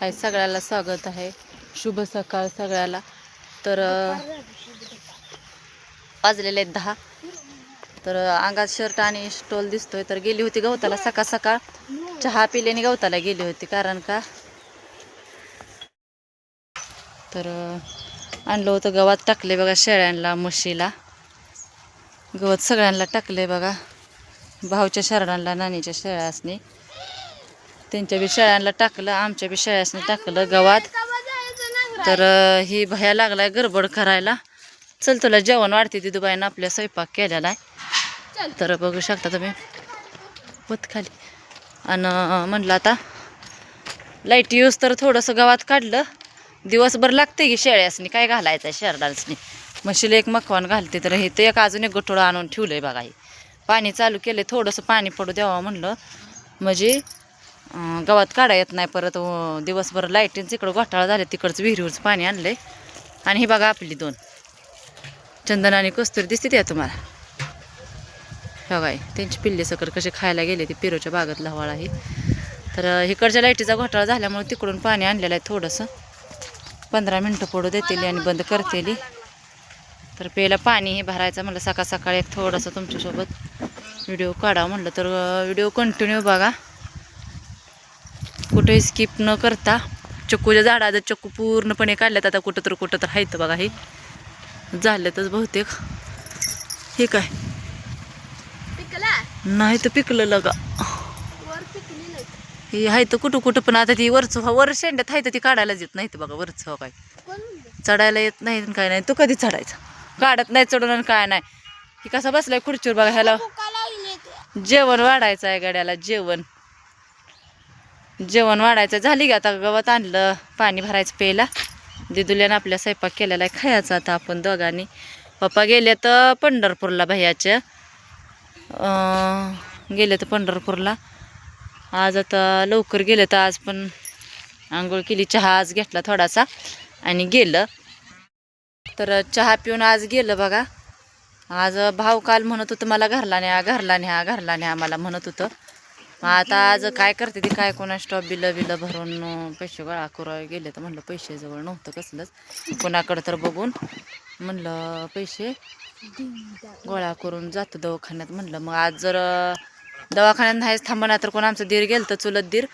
हाय सगळ्याला स्वागत आहे. शुभ सकाळ सगळ्याला. तर वाजलेले आहेत 10. तर अंगात शर्ट आणि स्टोल दिसतोय. तर गेली होती गवताला सकाळ सकाळ. चहा पिल्याने गवताला गेली होती. कारण का तर आणलं होतं गवत, टाकले बघा शेळ्यांना म्हशीला. गवत सगळ्यांना टाकले बघा. भाऊच्या शरणांना, नानीच्या शेळ्यासनी, त्यांच्या बी शेळ्यांना टाकलं, आमच्या बी शेळ्यासनी टाकलं गवत. तर ही भया लागलाय गडबड करायला. चल तुला जेवण वाढते दिदूबाईनं आपल्या स्वयंपाक केलेला आहे. तर बघू शकता तुम्ही पत खाली. आणि म्हणलं आता लाईट यूज तर थोडंसं गवात काढलं. दिवसभर लागते की शेळ्यासनी काय घालायचं आहे शेरडासनी. म्हशीला एक मकवान घालते. तर हे ते अजून एक गठोडं आणून ठेवलंय बघा. हे पाणी चालू केले, थोडंसं पाणी पडू द्यावं म्हणलं, म्हणजे गवत काढा येत नाही परत. दिवसभर लाईटींच इकडं घोटाळा झाले, तिकडचं विहिरीवरचं पाणी आणलंय. आणि ही बघा आपली 2 चंदन आणि कस्तुरी दिसते त्या तुम्हाला. बघा त्यांची पिल्ले सकट कसे खायला गेले ती पिरोच्या बागेत लवाळा ही. तर इकडच्या लाईटीचा घोटाळा झाल्यामुळे तिकडून पाणी आणलेलं आहे थोडंसं. 15 मिनटं पडू देतील आणि बंद करतेली. तर प्यायला पाणी हे भरायचं म्हणलं सकाळ सकाळी एक थोडंसं तुमच्यासोबत व्हिडिओ काढावं म्हणलं. तर व्हिडिओ कंटिन्यू बघा, कुठेही स्किप न करता. चक्कूच्या झाडाचं चक्कू पूर्णपणे काढल्यात. आता कुठं तर हायत बघा. हे झाल्यातच बहुतेक. हे काय नाही तर पिकलं लगा. हे आहे तर कुठं पण. आता ती वर शेंड्यात आहे तर ती काढायलाच येत नाही बघा. वरचं काय चढायला येत नाही काय नाही. तू कधी चढायचा? काढत नाही चढून आणि काय नाही. ही कसा बसलाय खुर्चीवर बघा. ह्याला जेवण वाढायचं आहे गाड्याला. जेवण वाढायचं. झाली का आता गवत आणलं, पाणी भरायचं प्यायला. दिदुल्यानं आपल्या स्वयंपाक केलेला आहे, खायचा आता आपण दोघांनी. पप्पा गेले तर पंढरपूरला भैयाच्या. गेले तर पंढरपूरला. आज आता लवकर गेले तर आज पण आंघोळ केली, चहा आज घेतला थोडासा आणि गेलं. तर चहा पिऊन आज गेलं बघा. आज भाऊ काल म्हणत होतं मला घरला न्या मला म्हणत होतं. मग आता आज काय करते ती काय कोणा स्टॉप बिलं भरून पैसे गोळा करू गेले. तर म्हणलं पैसे जवळ नव्हतं कसलंच, कोणाकडं तर बघून म्हणलं पैसे गोळा करून जातो दवाखान्यात म्हणलं. मग आज जर दवाखान्यात नाहीच थांबणार तर कोण आमचं दीर गेलं तर चुलत दीर,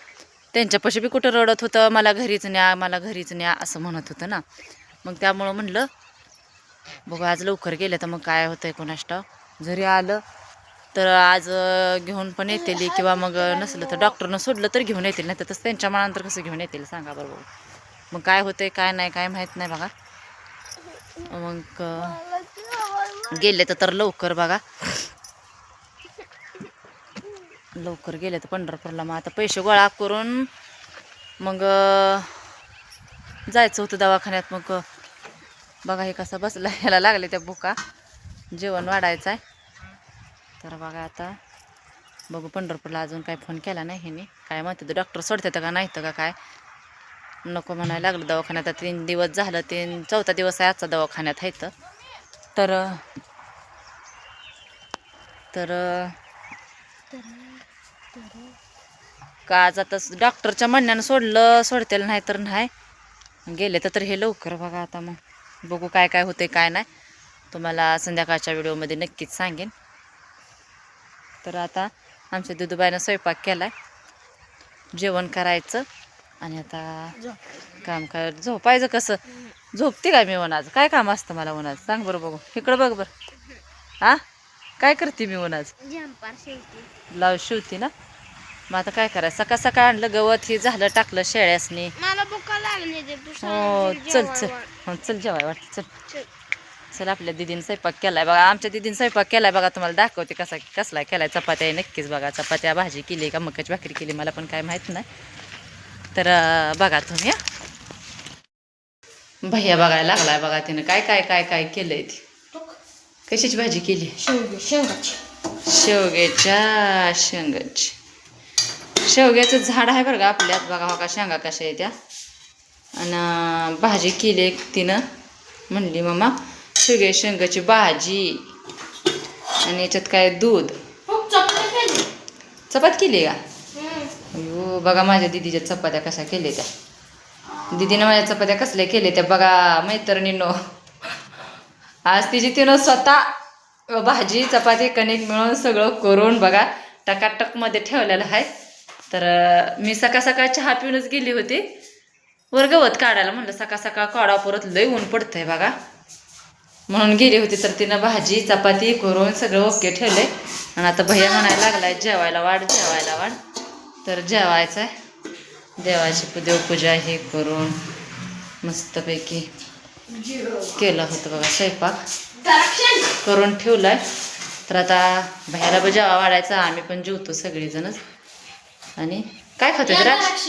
त्यांच्यापाशी बी कुठं रडत होतं मला घरीच न्या असं म्हणत होतं ना. मग त्यामुळं म्हणलं बघू आज लवकर गेलं तर मग काय होतंय कोणास ठाऊक. जरी आलं तर आज घेऊन पण येतील किंवा मग नसलं तर डॉक्टरनं सोडलं तर घेऊन येतील. नाही तर तसं त्यांच्या मनानंतर कसं घेऊन येतील सांगा बरोबर. मग काय होतंय काय नाही काय माहीत नाही बघा. मग गेले तर लवकर बघा, लवकर गेले तर पंढरपूरला. मग आता पैसे गोळा करून मग जायचं होतं दवाखान्यात. मग बघा हे कसा बसला, ह्याला लागले त्या बुका. जेवण वाढायचं आहे. तर बघा आता बघू पंढरपूरला. अजून काय फोन केला नाही ह्याने. काय म्हणते तर डॉक्टर सोडतात का नाही तर का काय नको म्हणायला लागलं दवाखान्यात. 3 दिवस झालं, 4था दिवस आहे आजचा दवाखान्यात आहे. तर का आज आता डॉक्टरच्या म्हणण्यानं सोडतेलं नाही तर नाही. गेले तर हे लवकर बघा. आता मग बघू काय काय होते काय नाही, तुम्हाला संध्याकाळच्या व्हिडिओमध्ये नक्कीच सांगेन. तर आता आमच्या दुधूबाईनं स्वयंपाक केलाय, जेवण करायचं आणि आता काम कर. झोपायचं कसं झोपते काय मी उन्हाचं? काय काम असतं मला उन्हाचं सांग बरं बघू. इकडं बघ बरं. हा काय करते मी उन्हाचं? ब्लाऊज शिवते ना. मग आता काय करायचं? सकाळ सकाळ आणलं गवत, हे झालं टाकलं शेळ्यासनी. हो चल जेवाय वाटतं. चल आपल्या दिदीने स्वयंपाक केलाय बघा. आमच्या दिदीने स्वयंपाक केलाय बघा. तुम्हाला दाखवते कसला केलाय. चपात्या आहे नक्कीच बघा. चपात्या भाजी केली का मकाची भाकरी केली मला पण काय माहीत नाही. तर बघा तुम्ही. भैया बघायला लागलाय बघा. तिनं काय काय काय काय केलंय. ती कशाची भाजी केली? शेवग्याच्या शेंगाची. शेवग्याचं झाड आहे बरं का आपल्यात. बघा हो का शेंगा कशा आहे त्या. आणि भाजी केली तिनं. म्हणली मम्मा शेवग्या शेंगाची भाजी आणि याच्यात काय दूध. चपात केली का? अयो बघा माझ्या दिदीच्या चपात्या कशा केल्या त्या. दीदीनं माझ्या चपात्या कसल्या केले त्या बघा मैत्रिणींनो. आज तिची तिनं स्वतः भाजी चपाती कणिक मिळून सगळं करून बघा टकाटकमध्ये ठेवलेलं आहे. तर मी सकाळ सकाळ चहा पिऊनच गेली होती वर गवत काढायला. म्हणलं सकाळ सकाळ काढा परत लय ऊन पडतंय बघा म्हणून गेली होती. तर तिनं भाजी चपाती करून सगळं ओके ठेवलंय. आणि आता भैया म्हणायला लागलाय जेवायला वाढ जेवायला वाढ. तर जेवायचं आहे. देवाची देवपूजा हे करून मस्तपैकी केलं होतं बघा स्वयंपाक करून ठेवलाय. तर आता भैयाला पण जेवा वाढायचा आम्ही पण जेवतो सगळेजणच. आणि काय खातोय द्राक्ष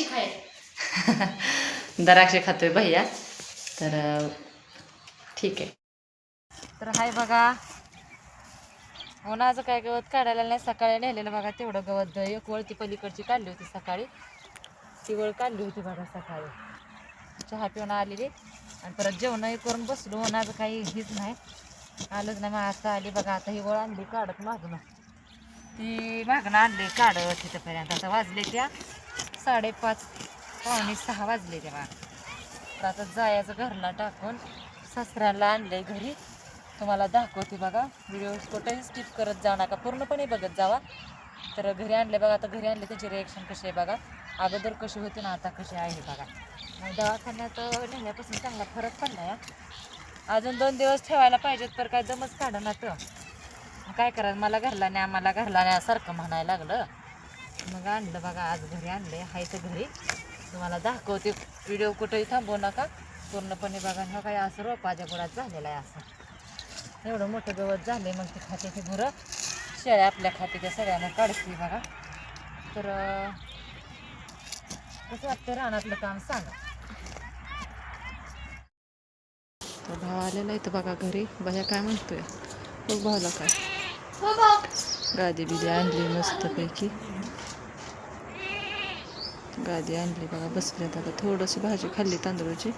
द्राक्षे खातोय भैया. तर ठीक आहे. तर हाय बघा उन्हाचं काय गवत काढायला नाही सकाळी नेलेलं बघा तेवढं गवत एक वळ ती पलीकडची काढली होती सकाळी. ती वळ काढली होती बघा सकाळी चहा पिऊन आलेली. आणि परत जेवणही करून बसलो उन्हाचं काही हेच नाही आलंच नाही. मग आता आली बघा आता ही वळ आणली काढत मागणं ती मागणं आणली काढत तिथंपर्यंत. आता वाजले त्या 5:30 पावणे 6 वाजले त्या बघा. तर आता जायचं घरला टाकून सासऱ्याला आणले घरी. तुम्हाला दाखवते बघा व्हिडिओ कुठेही स्किप करत जाऊ नका पूर्णपणे बघत जावा. तर घरी आणले बघा. आता घरी आणले त्याची रिॲक्शन कशी आहे बघा. अगोदर कशी होती ना आता कशी आहे बघा. दवाखान्यात नेण्यापासून चांगला फरक पडला या. अजून 2 दिवस ठेवायला पाहिजेत तर काय दमच काढा ना. तर काय करायचं मला घरला न्या मला घरला न्या सारखं म्हणायला लागलं. मग आणलं बघा आज घरी आणले हाय तर घरी तुम्हाला दाखवते. व्हिडिओ कुठेही थांबवू नका पूर्णपणे बघा. हा काय असं रोपाच्या गुळात झालेलं आहे असं एवढं मोठं गवत झाले. मग ते खाते ते गुरं शेळ्या आपल्या खाते त्या सगळ्यांना काढते बघा. तर कसं वाटतं रानातलं काम सांगा. तर भाव आलेला इथं बघा घरी. भैया काय म्हणतोय बघ भावला काय गादी बिदी आणली मस्तपैकी. गादी आणली बघा बसल्यात. आता थोडंशी भाजी खाल्ली तांदूळची.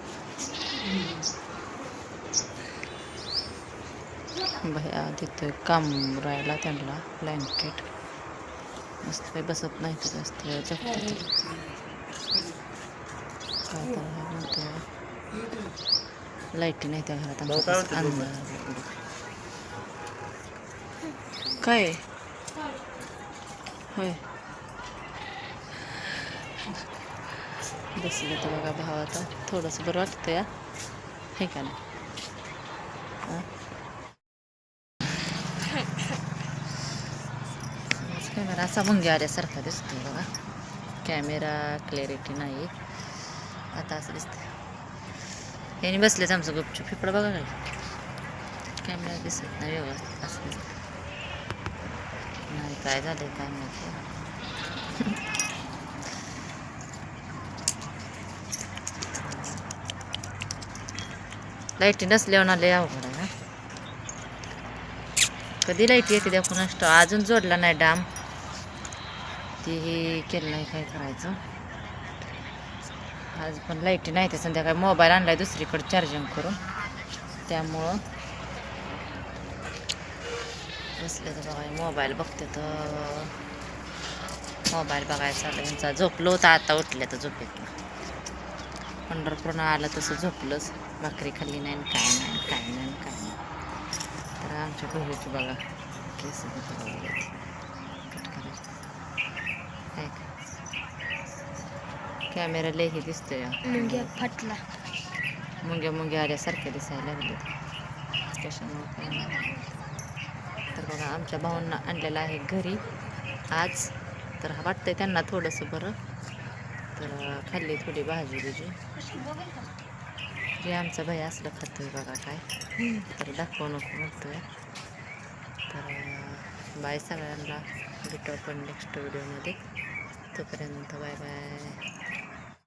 भैया देतोय कामरायला त्यांना ब्लँकेट मस्त काही बसत नाही तर जास्त जगतात. काय तर म्हणतोय लाईटी नाही त्या घरात आमच्या अंधार काय होय. बसलं तर बघा भाव आता थोडंसं बरं वाटतं या हे का नाही. कॅमेरा असा मुंग्या आल्यासारखा दिसतो बघा. कॅमेरा क्लॅरिटी नाही आता असं दिसतं. याने बसलेच आमचं गुपचूप इकडं बघा काय कॅमेरा दिसत नाही व्यवस्थित असं नाही काय झालंय काय माहिती. लाईटी नसल्यावर आले अवघड आहे. कधी लाईट येते त्या कुणाष्ट अजून जोडला नाही डाम तीही केलं नाही काय करायचं. आज पण लाईटी नाही ते संध्याकाळी मोबाईल आणलाय दुसरीकडे चार्जिंग करून त्यामुळं बसले तर बघा मोबाईल बघते. तर मोबाईल बघायचा यांचा झोपलो होता आता उठल्या तर झोपेत पंढरपूरनं आलं तसं झोपलंच. भाकरी खाल्ली नाही काय नाही काय नाही काय नाही. तर आमच्या बहिणीची बघा केस काय कॅमेरा लई दिसतोय मुंग्या फाटला मुंग्या मुंग्या आल्यासारख्या दिसायला लागले कशामुळे काय नाही. तर बघा आमच्या भाऊंना आणलेलं आहे घरी आज. तर वाटतंय त्यांना थोडंसं बरं. तर खाल्ली थोडी भाजी बिजी जे आमचा भाई असलं खातोय बघा काय. तर दाखवू नको म्हणतोय. तर बाय सगळ्यांना भेटू आपण नेक्स्ट व्हिडिओमध्ये. तोपर्यंत बाय बाय.